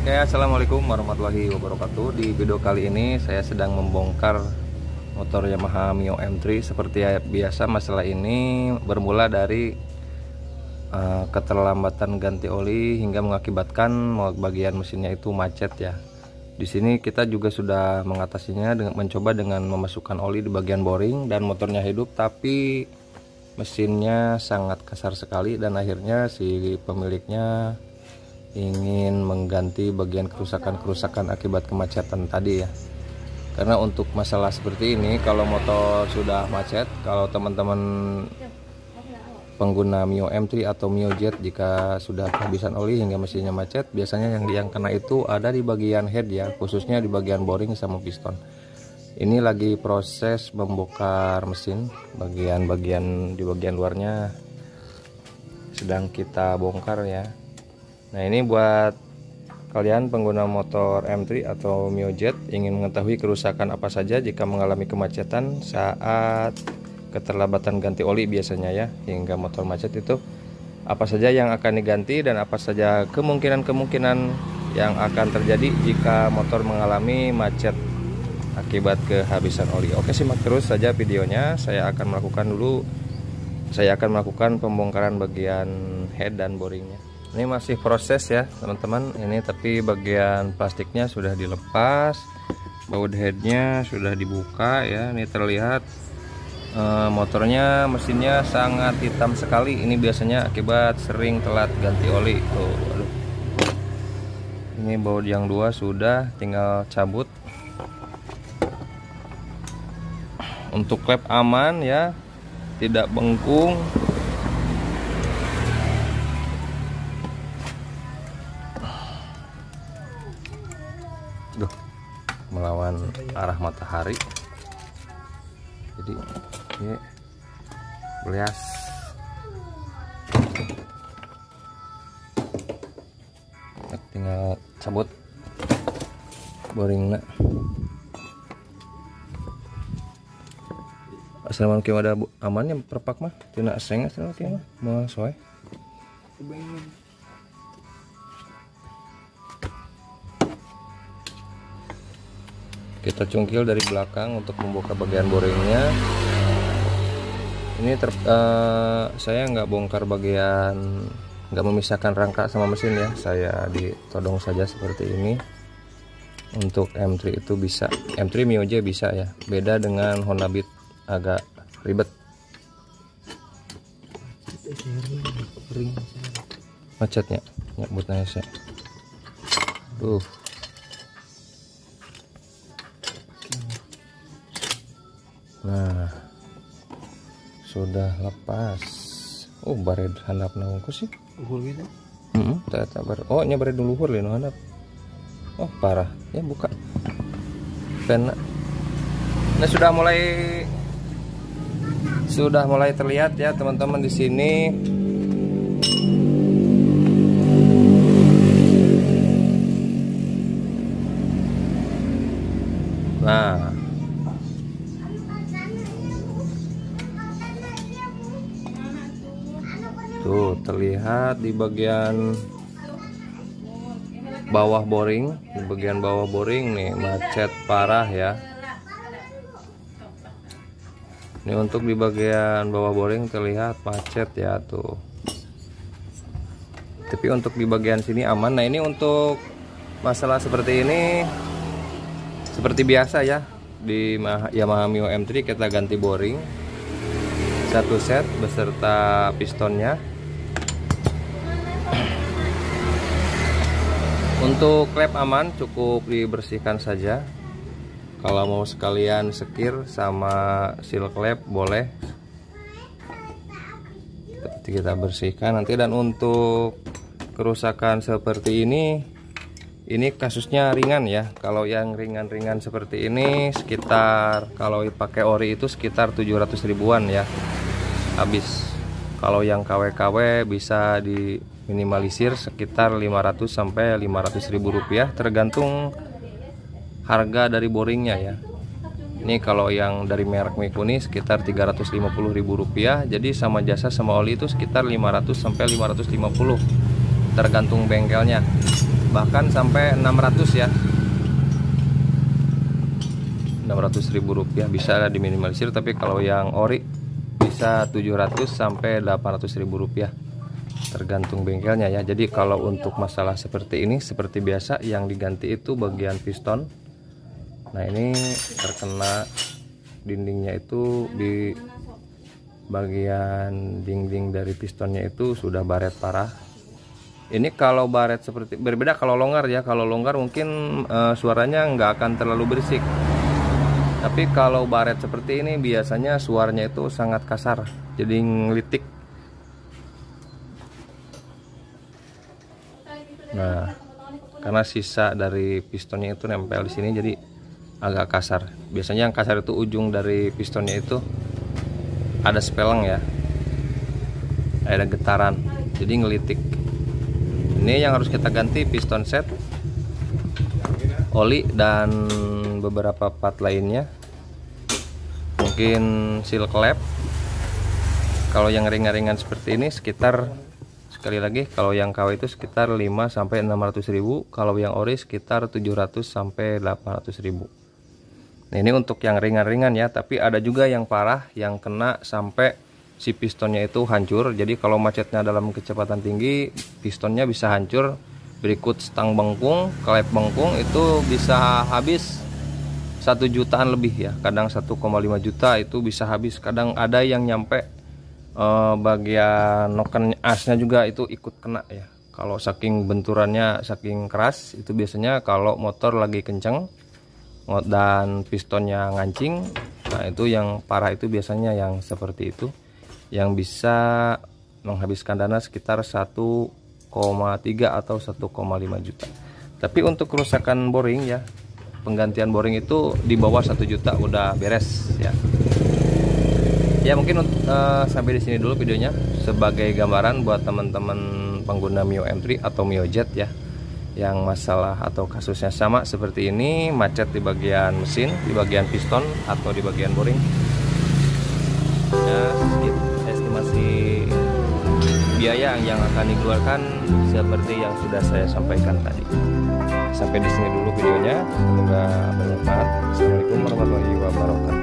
Oke, assalamualaikum warahmatullahi wabarakatuh. Di video kali ini saya sedang membongkar motor Yamaha Mio M3. Seperti biasa, masalah ini bermula dari keterlambatan ganti oli hingga mengakibatkan bagian mesinnya itu macet ya. Di sini kita juga sudah mengatasinya dengan mencoba dengan memasukkan oli di bagian boring dan motornya hidup, tapi mesinnya sangat kasar sekali dan akhirnya si pemiliknya ingin mengganti bagian kerusakan-kerusakan akibat kemacetan tadi ya. Karena untuk masalah seperti ini, kalau motor sudah macet, kalau teman-teman pengguna Mio M3 atau Mio Jet, jika sudah kehabisan oli hingga mesinnya macet, biasanya yang kena itu ada di bagian head ya, khususnya di bagian boring sama piston. Ini lagi proses membongkar mesin, bagian-bagian di bagian luarnya sedang kita bongkar ya. Nah, ini buat kalian pengguna motor M3 atau Mio Jet ingin mengetahui kerusakan apa saja jika mengalami kemacetan saat keterlambatan ganti oli biasanya ya, hingga motor macet itu apa saja yang akan diganti dan apa saja kemungkinan-kemungkinan yang akan terjadi jika motor mengalami macet akibat kehabisan oli. Oke, simak terus saja videonya. Saya akan melakukan pembongkaran bagian head dan boringnya. Ini masih proses ya teman-teman, ini tapi bagian plastiknya sudah dilepas, baut headnya sudah dibuka ya. Ini terlihat motornya, mesinnya sangat hitam sekali. Ini biasanya akibat sering telat ganti oli tuh. Aduh. Ini baut yang dua sudah tinggal cabut. Untuk klep aman ya, tidak bengkung. Melawan arah matahari, jadi ini belias. Tinggal cabut boringnya. Assalamualaikum, ada amannya perpak mah tina seng assalamualaikum mah soe. Kita cungkil dari belakang untuk membuka bagian boringnya. Ini saya nggak bongkar bagian, nggak memisahkan rangka sama mesin ya, saya ditodong saja seperti ini. Untuk M3 itu bisa, M3 Mio J bisa ya, beda dengan Honda Beat agak ribet. Macetnya nyebut nanya. Nah, sudah lepas. Oh, bared handap nangku sih. Uhur gitu. Oh, nya bared luhur lino handap. Oh, parah. Ya buka. Pena. Nah, sudah mulai terlihat ya, teman-teman di sini. Nah, tuh terlihat di bagian bawah boring, nih macet parah ya. Ini untuk di bagian bawah boring terlihat macet ya tuh. Tapi untuk di bagian sini aman. Nah, ini untuk masalah seperti ini seperti biasa ya, di Yamaha Mio M3 kita ganti boring satu set beserta pistonnya. Untuk klep aman, cukup dibersihkan saja. Kalau mau sekalian sekir sama seal klep boleh, kita bersihkan nanti. Dan untuk kerusakan seperti ini kasusnya ringan ya. Kalau yang ringan-ringan seperti ini sekitar, kalau pakai ori itu sekitar 700 ribuan ya habis. Kalau yang KW-KW bisa diminimalisir sekitar 500 sampai 500 ribu rupiah tergantung harga dari boringnya ya. Ini kalau yang dari merek Mikuni sekitar 350 ribu rupiah. Jadi sama jasa sama oli itu sekitar 500 sampai 550 tergantung bengkelnya. bahkan sampai 600 ya, 600.000 rupiah bisa diminimalisir. Tapi kalau yang ori bisa 700 sampai 800.000 rupiah tergantung bengkelnya ya. Jadi kalau untuk masalah seperti ini, seperti biasa yang diganti itu bagian piston. Nah ini terkena dindingnya, itu di bagian dinding dari pistonnya itu sudah baret parah. Ini kalau baret seperti berbeda kalau longgar ya. Kalau longgar mungkin suaranya nggak akan terlalu berisik. Tapi kalau baret seperti ini biasanya suaranya itu sangat kasar, jadi ngelitik. Nah, karena sisa dari pistonnya itu nempel di sini, jadi agak kasar. Biasanya yang kasar itu ujung dari pistonnya itu ada speleng ya, ada getaran, jadi ngelitik. Ini yang harus kita ganti piston set, oli, dan beberapa part lainnya. Mungkin seal klep. Kalau yang ringan-ringan seperti ini sekitar, sekali lagi, kalau yang KW itu sekitar 5 sampai 600.000, kalau yang ori sekitar 700 sampai 800.000. Nah, ini untuk yang ringan-ringan ya, tapi ada juga yang parah yang kena sampai si pistonnya itu hancur. Jadi kalau macetnya dalam kecepatan tinggi, pistonnya bisa hancur. Berikut stang bengkung, klep bengkung, itu bisa habis 1 jutaan lebih ya. Kadang 1,5 juta itu bisa habis. Kadang ada yang nyampe bagian noken asnya juga itu ikut kena ya. Kalau saking benturannya saking keras, itu biasanya kalau motor lagi kenceng dan pistonnya ngancing, nah itu yang parah, itu biasanya yang seperti itu, yang bisa menghabiskan dana sekitar 1,3 atau 1,5 juta. Tapi untuk kerusakan boring ya, penggantian boring itu di bawah 1 juta udah beres ya. Ya mungkin sampai di sini dulu videonya, sebagai gambaran buat teman-teman pengguna Mio M3 atau Mio Jet ya, yang masalah atau kasusnya sama seperti ini, macet di bagian mesin, di bagian piston atau di bagian boring. Ya, estimasi biaya yang akan dikeluarkan seperti yang sudah saya sampaikan tadi. Sampai di sini dulu videonya, semoga bermanfaat. Assalamualaikum warahmatullahi wabarakatuh.